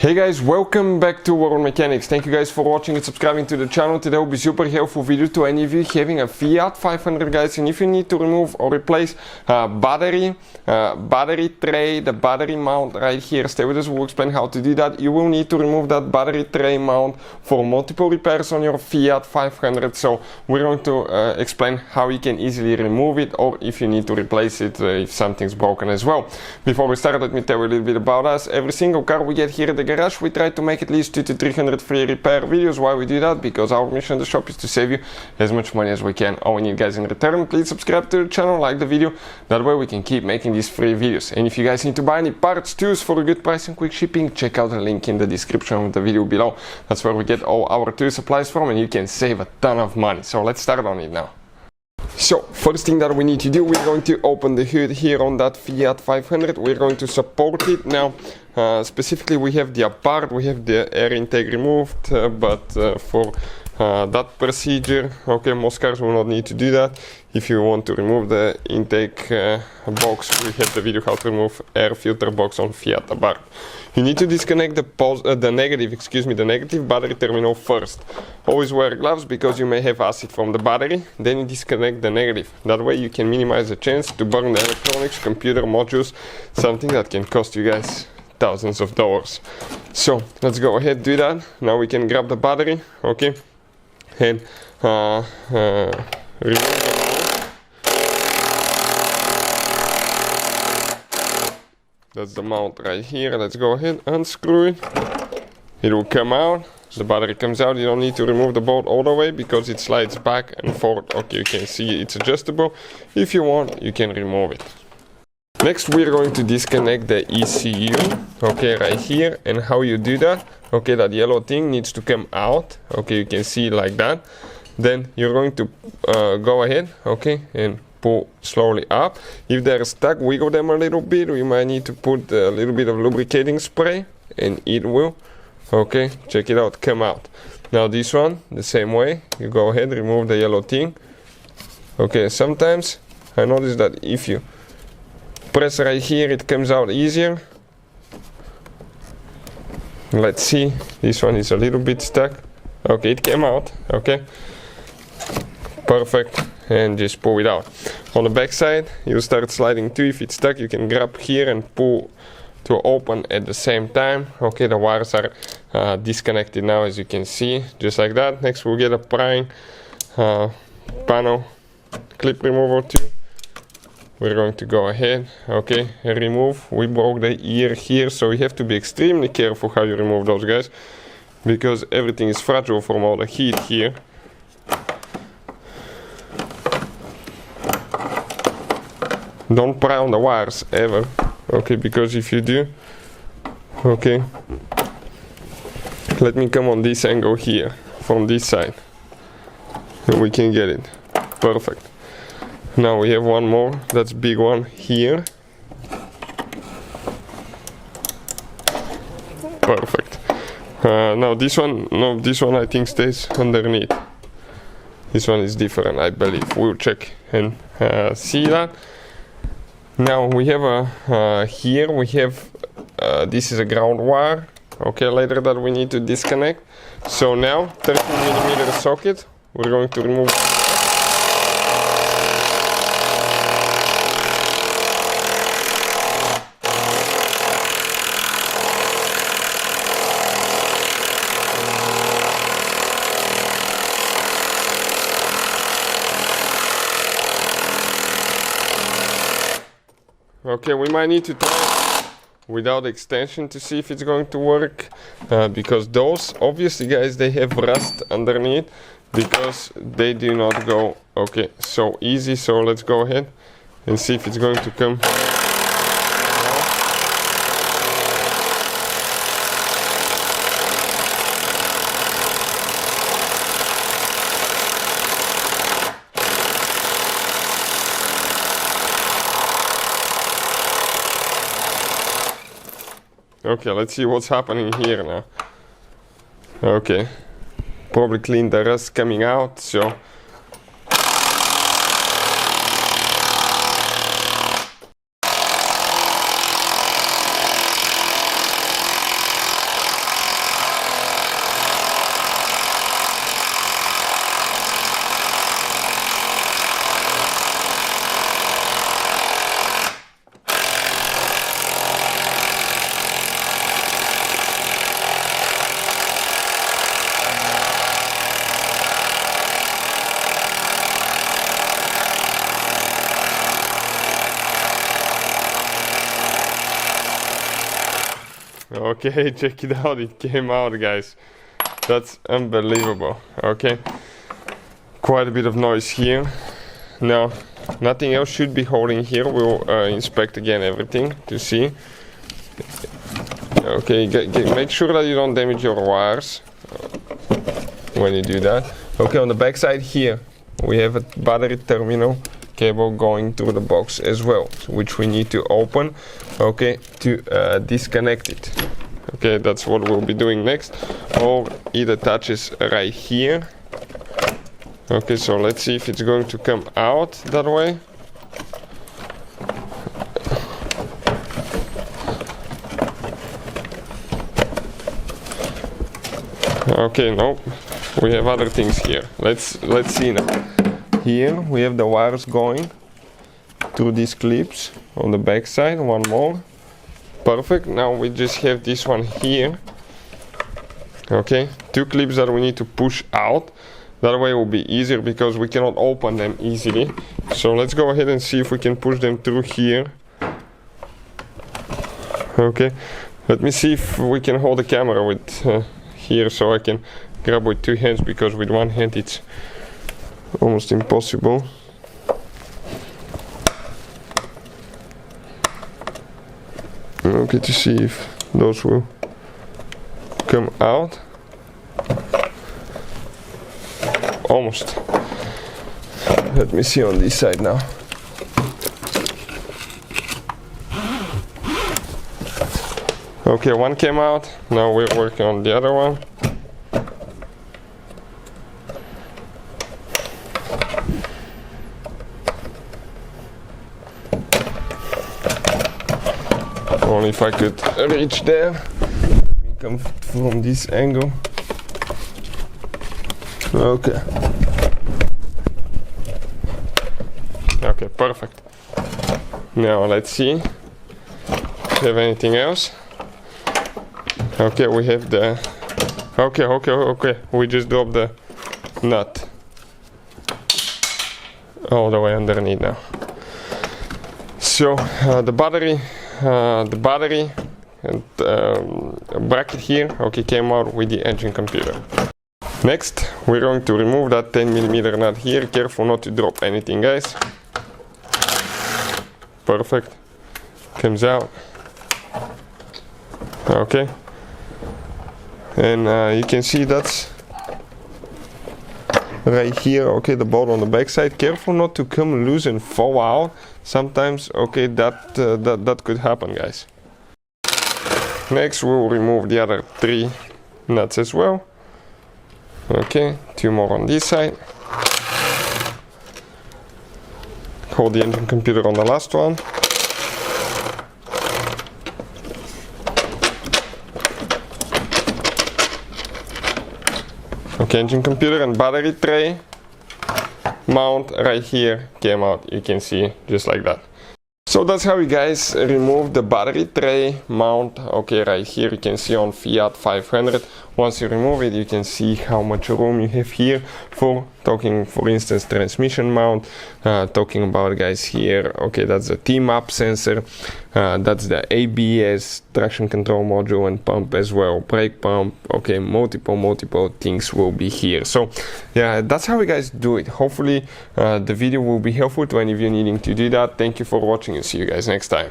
Hey guys, welcome back to World Mechanics. Thank you guys for watching and subscribing to the channel. Today will be super helpful video to any of you having a Fiat 500 guys, and if you need to remove or replace battery tray, the battery mount right here, stay with us, we'll explain how to do that. You will need to remove that battery tray mount for multiple repairs on your Fiat 500, so we're going to explain how you can easily remove it, or if you need to replace it if something's broken as well. Before we start, let me tell you a little bit about us. Every single car we get here at the garage, we try to make at least 200 to 300 free repair videos. Why we do that? Because our mission in the shop is to save you as much money as we can. All we need, guys, in return, please subscribe to the channel, like the video, that way we can keep making these free videos. And if you guys need to buy any parts, tools for a good price and quick shipping, check out the link in the description of the video below. That's where we get all our tool supplies from, and you can save a ton of money. So let's start on it now. So, first thing that we need to do, we're going to open the hood here on that Fiat 500. We're going to support it. Now, specifically we have the Abarth, we have the air intake removed, but for that procedure, okay, most cars will not need to do that. If you want to remove the intake box, we have the video how to remove air filter box on Fiat Abarth. You need to disconnect the negative battery terminal first. Always wear gloves because you may have acid from the battery. Then you disconnect the negative. That way you can minimize the chance to burn the electronics, computer modules, something that can cost you guys thousands of dollars. So let's go ahead, do that. Now we can grab the battery, okay, and remove the mount. That's the mount right here. Let's go ahead, unscrew it. It will come out. The battery comes out. You don't need to remove the bolt all the way because it slides back and forth. Okay, you can see it's adjustable. If you want, you can remove it. Next, we're going to disconnect the ECU, okay, right here. And how you do that, okay, that yellow thing needs to come out. Okay, you can see like that. Then you're going to go ahead, okay, and pull slowly up. If they're stuck, wiggle them a little bit. We might need to put a little bit of lubricating spray, and it will, okay, check it out, come out. Now this one, the same way, you go ahead, remove the yellow thing. Okay, sometimes I noticed that if you press right here, it comes out easier. Let's see, this one is a little bit stuck. Okay, it came out, okay, perfect. And just pull it out. On the back side, you start sliding too. If it's stuck, you can grab here and pull to open at the same time. Okay, the wires are disconnected now, as you can see, just like that. Next, we'll get a prying panel clip remover too. We're going to go ahead, okay, and remove. We broke the ear here, so you have to be extremely careful how you remove those, guys, because everything is fragile from all the heat here. Don't pry on the wires ever, okay, because if you do, okay, let me come on this angle here, from this side, and we can get it, perfect. Now we have one more, that's big one here, perfect. Now this one, no, this one I think stays underneath. This one is different, I believe. We'll check and see that. Now we have here we have this is a ground wire, okay, later that we need to disconnect. So now 13mm socket, we're going to remove. Okay, we might need to try it without extension to see if it's going to work, because those, obviously, guys, they have rust underneath because they do not go, okay, so easy. So let's go ahead and see if it's going to come. Okay, let's see what's happening here now. Okay, probably clean the rust coming out, so Okay, check it out, it came out, guys. That's unbelievable. Okay, quite a bit of noise here. Now, nothing else should be holding here. We'll inspect again everything to see. Okay, make sure that you don't damage your wires when you do that. Okay, on the back side here, we have a battery terminal cable going through the box as well, which we need to open, okay, to disconnect it. Okay, that's what we'll be doing next. Or it attaches right here. Okay, so let's see if it's going to come out that way. Okay, no, we have other things here. Let's see now. Here we have the wires going through these clips on the back side. One more. Perfect. Now we just have this one here. Okay, two clips that we need to push out. That way it will be easier because we cannot open them easily. So let's go ahead and see if we can push them through here. Okay, let me see if we can hold the camera with here so I can grab with two hands, because with one hand it's almost impossible. Okay, to see if those will come out. Almost. Let me see on this side now. Okay, one came out. Now we're working on the other one. Only if I could reach there. Let me come from this angle. Okay. Okay, perfect. Now let's see if we have anything else. Okay, we have the... Okay. We just dropped the nut all the way underneath now. So the battery and bracket here, okay, came out with the engine computer. Next, we're going to remove that 10mm nut here. Careful not to drop anything, guys. Perfect. Comes out. Okay. And you can see that's right here, okay, the bolt on the back side. Careful not to come loose and fall out. Sometimes, okay, that could happen, guys. Next, we'll remove the other 3 nuts as well. Okay, 2 more on this side. Hold the engine computer on the last one. Okay, engine computer and battery tray mount right here came out, you can see, just like that. So that's how you guys remove the battery tray mount. Okay, right here you can see on Fiat 500. Once you remove it, you can see how much room you have here for talking, for instance, transmission mount. Talking about, guys, here, okay, that's the T-map sensor, that's the ABS traction control module and pump as well, brake pump. Okay, multiple things will be here. So yeah, that's how you guys do it. Hopefully the video will be helpful to any of you needing to do that. Thank you for watching and see you guys next time.